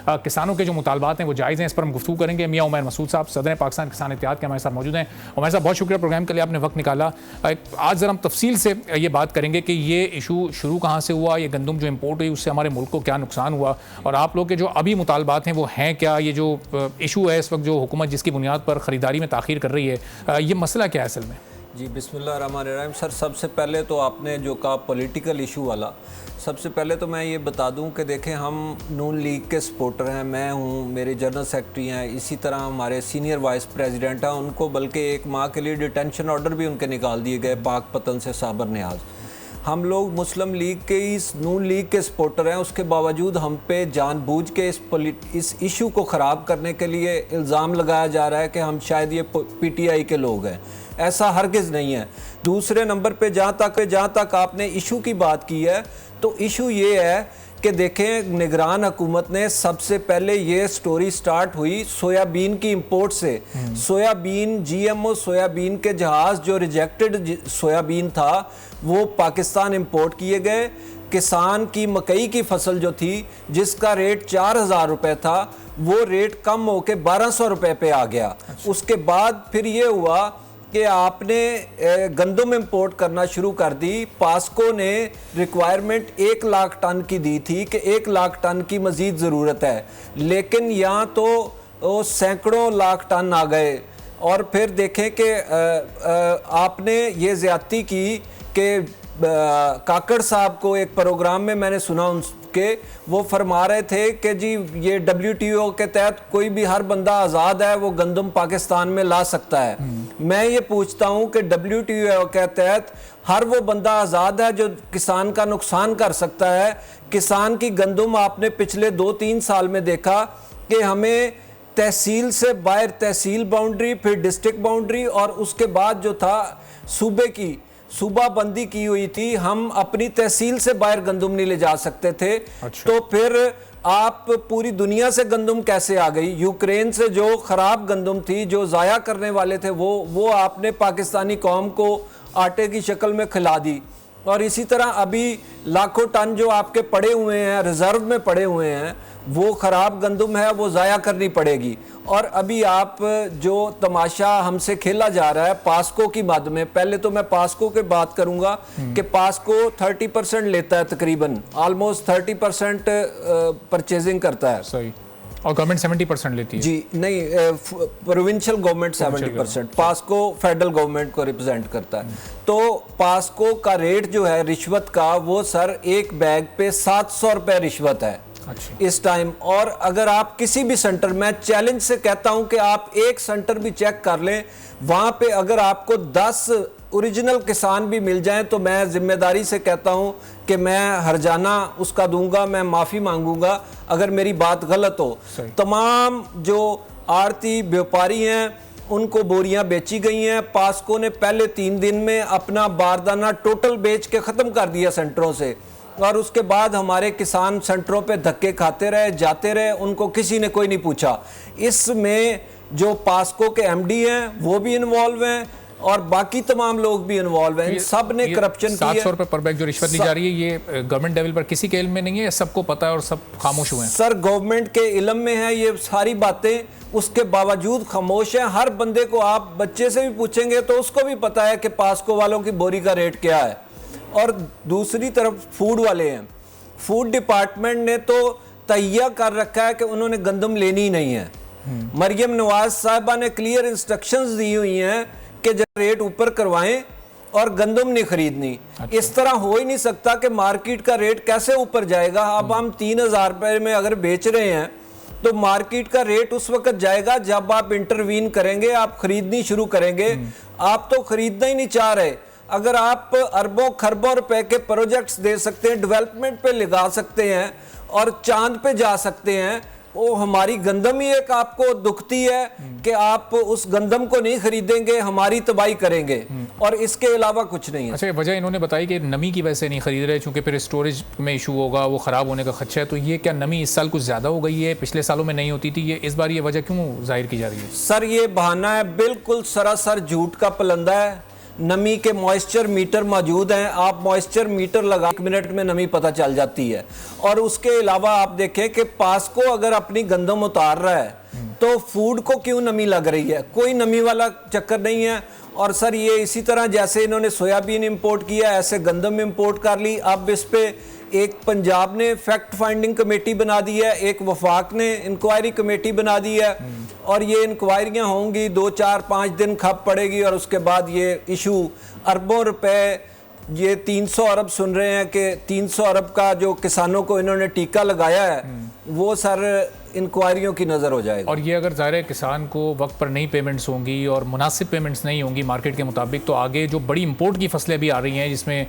किसानों के जो मुतालबात हैं वो जायज़ हैं, इस पर हम गुफ्तगू करेंगे। मियां उमर मसूद साहब सदर पाकिस्तान किसान इत्तेहाद के हमारे साथ मौजूद हैं। उमर साहब बहुत शुक्रिया प्रोग्राम के लिए, आपने वक्त निकाला। आज ज़रा हम तफसील से ये बात करेंगे कि ये इशू शुरू कहाँ से हुआ, ये गंदम जो इम्पोर्ट हुई उससे हमारे मुल्क को क्या नुकसान हुआ, और आप लोग के जो अभी मुतालबात हैं वो हैं क्या, ये जो इशू है इस वक्त जो हुकूमत जिसकी बुनियाद पर ख़रीदारी में ताख़ीर कर रही है, ये मसला क्या है असल में? जी बिस्मिल्लाहिर्रहमानिर्रहीम। सर सबसे पहले तो आपने जो कहा पॉलिटिकल इशू वाला, सबसे पहले तो मैं ये बता दूं कि देखें हम नून लीग के सपोर्टर हैं, मैं हूं, मेरे जनरल सेक्रेटरी हैं, इसी तरह हमारे सीनियर वाइस प्रेसिडेंट हैं, उनको बल्कि 1 माह के लिए डिटेंशन ऑर्डर भी उनके निकाल दिए गए पाकपतन से साबर नियाज। हम लोग मुस्लिम लीग के इस नून लीग के सपोर्टर हैं, उसके बावजूद हम पे जानबूझ के इस इशू को ख़राब करने के लिए इल्ज़ाम लगाया जा रहा है कि हम शायद ये PTI के लोग हैं। ऐसा हरगिज़ नहीं है। दूसरे नंबर पे जहाँ तक आपने इशू की बात की है, तो इशू ये है कि देखें निगरान हुकूमत ने सबसे पहले ये स्टोरी स्टार्ट हुई सोयाबीन की इंपोर्ट से। सोयाबीन GMO सोयाबीन के जहाज़ जो रिजेक्टेड सोयाबीन था वो पाकिस्तान इंपोर्ट किए गए। किसान की मकई की फसल जो थी जिसका रेट 4000 रुपये था वो रेट कम होकर 1200 रुपये पे आ गया। उसके बाद फिर ये हुआ कि आपने गंदम इंपोर्ट करना शुरू कर दी। पास्को ने रिक्वायरमेंट 1 लाख टन की दी थी कि 1 लाख टन की मज़ीद ज़रूरत है, लेकिन यहाँ तो सैकड़ों लाख टन आ गए। और फिर देखें कि आपने ये ज़्यादती की कि काकड़ साहब को एक प्रोग्राम में मैंने सुना उनके, वो फरमा रहे थे कि जी ये WTO के तहत कोई भी हर बंदा आज़ाद है, वो गंदम पाकिस्तान में ला सकता है। मैं ये पूछता हूँ कि WTO के तहत हर वो बंदा आज़ाद है जो किसान का नुकसान कर सकता है। किसान की गंदम आपने पिछले 2-3 साल में देखा कि हमें तहसील से बाहर, तहसील बाउंड्री, फिर डिस्ट्रिक्ट बाउंड्री, और उसके बाद जो था सूबे की सूबा बंदी की हुई थी। हम अपनी तहसील से बाहर गंदम नहीं ले जा सकते थे। तो फिर आप पूरी दुनिया से गंदम कैसे आ गई? यूक्रेन से जो ख़राब गंदम थी, जो ज़ाया करने वाले थे, वो आपने पाकिस्तानी कौम को आटे की शक्ल में खिला दी। और इसी तरह अभी लाखों टन जो आपके पड़े हुए हैं, रिज़र्व में पड़े हुए हैं, वो ख़राब गंदम है, वो ज़ाया करनी पड़ेगी। और अभी आप जो तमाशा हमसे खेला जा रहा है पास्को की मद में, पहले तो मैं पास्को की बात करूंगा कि पास्को 30% लेता है, तकरीबन ऑलमोस्ट 30% परचेजिंग करता है। सही। और गवर्नमेंट 70% लेती है। जी नहीं, provincial government 70%, POCSO federal government को रिप्रेजेंट करता है। तो पास्को का रेट जो है रिश्वत का, वो सर एक बैग पे 700 रुपये रिश्वत है इस टाइम। और अगर आप किसी भी सेंटर, मैं चैलेंज से कहता हूं कि आप एक सेंटर भी चेक कर लें, वहां पे अगर आपको 10 ओरिजिनल किसान भी मिल जाएं, तो मैं जिम्मेदारी से कहता हूं कि मैं हरजाना उसका दूंगा, मैं माफ़ी मांगूंगा अगर मेरी बात गलत हो। तमाम जो आड़ती व्यापारी हैं उनको बोरियां बेची गई हैं। पास्को ने पहले 3 दिन में अपना बारदाना टोटल बेच के ख़त्म कर दिया सेंटरों से, और उसके बाद हमारे किसान सेंटरों पे धक्के खाते रहे, जाते रहे, उनको किसी ने कोई नहीं पूछा। इसमें जो पास्को के MD हैं वो भी इन्वॉल्व हैं और बाकी तमाम लोग भी इन्वॉल्व हैं। सब ने करप्शन की है। 700 रुपये पर बैग जो रिश्वत ली जा रही है, ये गवर्नमेंट लेवल पर किसी के इल्म में नहीं है, सबको पता है और सब खामोश हुए हैं? सर गवर्नमेंट के इल्म में है ये सारी बातें, उसके बावजूद खामोश हैं। हर बंदे को आप बच्चे से भी पूछेंगे तो उसको भी पता है कि पास्को वालों की बोरी का रेट क्या है। और दूसरी तरफ फूड वाले हैं, फूड डिपार्टमेंट ने तो तैयार कर रखा है कि उन्होंने गंदम लेनी ही नहीं है। मरियम नवाज साहिबा ने क्लियर इंस्ट्रक्शंस दी हुई हैं कि जब रेट ऊपर करवाएं और गंदम नहीं खरीदनी। इस तरह हो ही नहीं सकता कि मार्केट का रेट कैसे ऊपर जाएगा। अब हम 3000 रुपये में अगर बेच रहे हैं तो मार्केट का रेट उस वक्त जाएगा जब आप इंटरवीन करेंगे, आप खरीदनी शुरू करेंगे। आप तो खरीदना ही नहीं चाह रहे। अगर आप अरबों खरबों रुपए के प्रोजेक्ट्स दे सकते हैं, डेवलपमेंट पे लगा सकते हैं और चांद पे जा सकते हैं, वो हमारी गंदम ही एक आपको दुखती है कि आप उस गंदम को नहीं खरीदेंगे, हमारी तबाही करेंगे, और इसके अलावा कुछ नहीं है। अच्छा, वजह इन्होंने बताई कि नमी की वजह से नहीं खरीद रहे, चूंकि फिर स्टोरेज में इशू होगा, वो ख़राब होने का खदशा है। तो ये क्या नमी इस साल कुछ ज़्यादा हो गई है? पिछले सालों में नहीं होती थी, ये इस बार ये वजह क्यों जाहिर की जा रही है? सर ये बहाना है, बिल्कुल सरासर झूठ का पलंदा है। नमी के मॉइस्चर मीटर मौजूद हैं, आप मॉइस्चर मीटर लगा 1 मिनट में नमी पता चल जाती है। और उसके अलावा आप देखें कि पास्को अगर अपनी गंदम उतार रहा है तो फूड को क्यों नमी लग रही है, कोई नमी वाला चक्कर नहीं है। और सर ये इसी तरह जैसे इन्होंने सोयाबीन इंपोर्ट किया ऐसे गंदम इंपोर्ट कर ली। अब इस पे एक पंजाब ने फैक्ट फाइंडिंग कमेटी बना दी है, एक वफाक ने इंक्वायरी कमेटी बना दी है, और ये इंक्वायरियां होंगी 2, 4, 5 दिन खप पड़ेगी और उसके बाद ये इशू अरबों रुपए, ये 300 अरब सुन रहे हैं कि 300 अरब का जो किसानों को इन्होंने टीका लगाया है वो सर इंक्वायरियों की नज़र हो जाएगा। और ये अगर ज़ाहिर है किसान को वक्त पर नई पेमेंट्स होंगी और मुनासिब पेमेंट्स नहीं होंगी मार्केट के मुताबिक, तो आगे जो बड़ी इंपोर्ट की फसलें भी आ रही हैं जिसमें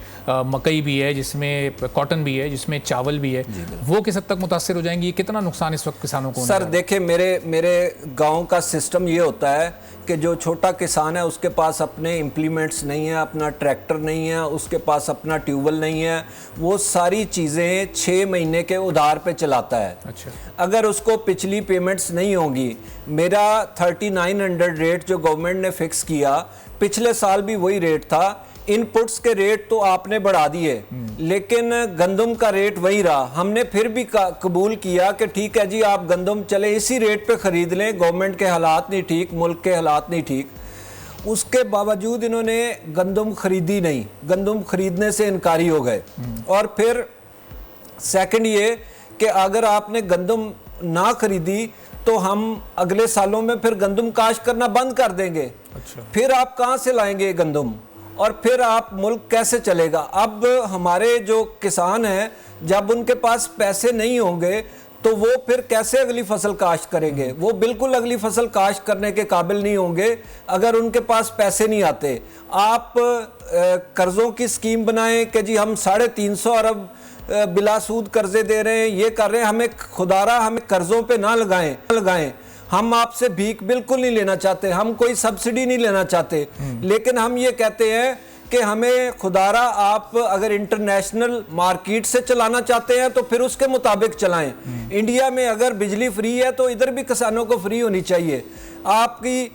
मकई भी है, जिसमें कॉटन भी है, जिसमें चावल भी है, वो किस हद तक मुतासर हो जाएंगी? कितना नुकसान इस वक्त किसानों को? सर देखिए मेरे गाँव का सिस्टम ये होता है कि जो छोटा किसान है उसके पास अपने इम्प्लीमेंट्स नहीं है, अपना ट्रैक्टर नहीं है, उसके पास अपना ट्यूबवेल नहीं है, वो सारी चीज़ें 6 महीने के उधार पे चलाता है। अच्छा। अगर उसको पिछली पेमेंट्स नहीं होंगी, मेरा 3900 रेट जो गवर्नमेंट ने फिक्स किया, पिछले साल भी वही रेट था। इनपुट्स के रेट तो आपने बढ़ा दिए लेकिन गंदम का रेट वही रहा। हमने फिर भी कबूल किया कि ठीक है जी आप गंदम चले इसी रेट पे ख़रीद लें, गवर्नमेंट के हालात नहीं ठीक, मुल्क के हालात नहीं ठीक। उसके बावजूद इन्होंने गंदम खरीदी नहीं, गंदम खरीदने से इनकारी हो गए। और फिर सेकंड ये कि अगर आपने गंदम ना खरीदी तो हम अगले सालों में फिर गंदम काश्त करना बंद कर देंगे। अच्छा। फिर आप कहाँ से लाएंगे गंदम और फिर आप मुल्क कैसे चलेगा? अब हमारे जो किसान हैं जब उनके पास पैसे नहीं होंगे तो वो फिर कैसे अगली फसल काश्त करेंगे? वो बिल्कुल अगली फसल काश्त करने के काबिल नहीं होंगे अगर उनके पास पैसे नहीं आते। आप कर्ज़ों की स्कीम बनाएं कि जी हम 350 अरब बिलासूद कर्जे दे रहे हैं, ये कर रहे हैं, हमें खुदारा हमें कर्ज़ों पे ना लगाएं। हम आपसे भीख बिल्कुल नहीं लेना चाहते, हम कोई सब्सिडी नहीं लेना चाहते, लेकिन हम ये कहते हैं कि हमें खुदारा आप अगर इंटरनेशनल मार्केट से चलाना चाहते हैं तो फिर उसके मुताबिक चलाएं। इंडिया में अगर बिजली फ्री है तो इधर भी किसानों को फ्री होनी चाहिए। आपकी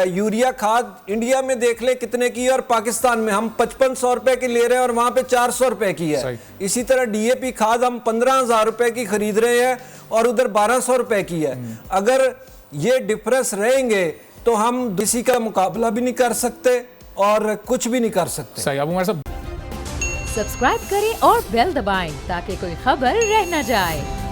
यूरिया खाद इंडिया में देख ले कितने की है और पाकिस्तान में हम 5500 रुपए की ले रहे हैं और वहां पे 400 रुपए की है। इसी तरह डीएपी खाद हम 15,000 रुपए की खरीद रहे हैं और उधर 1200 रुपए की है। अगर ये डिफरेंस रहेंगे तो हम किसी का मुकाबला भी नहीं कर सकते और कुछ भी नहीं कर सकते। सही। अब उमर साहब सब्सक्राइब करें और बेल दबाएं ताकि कोई खबर रह न जाए।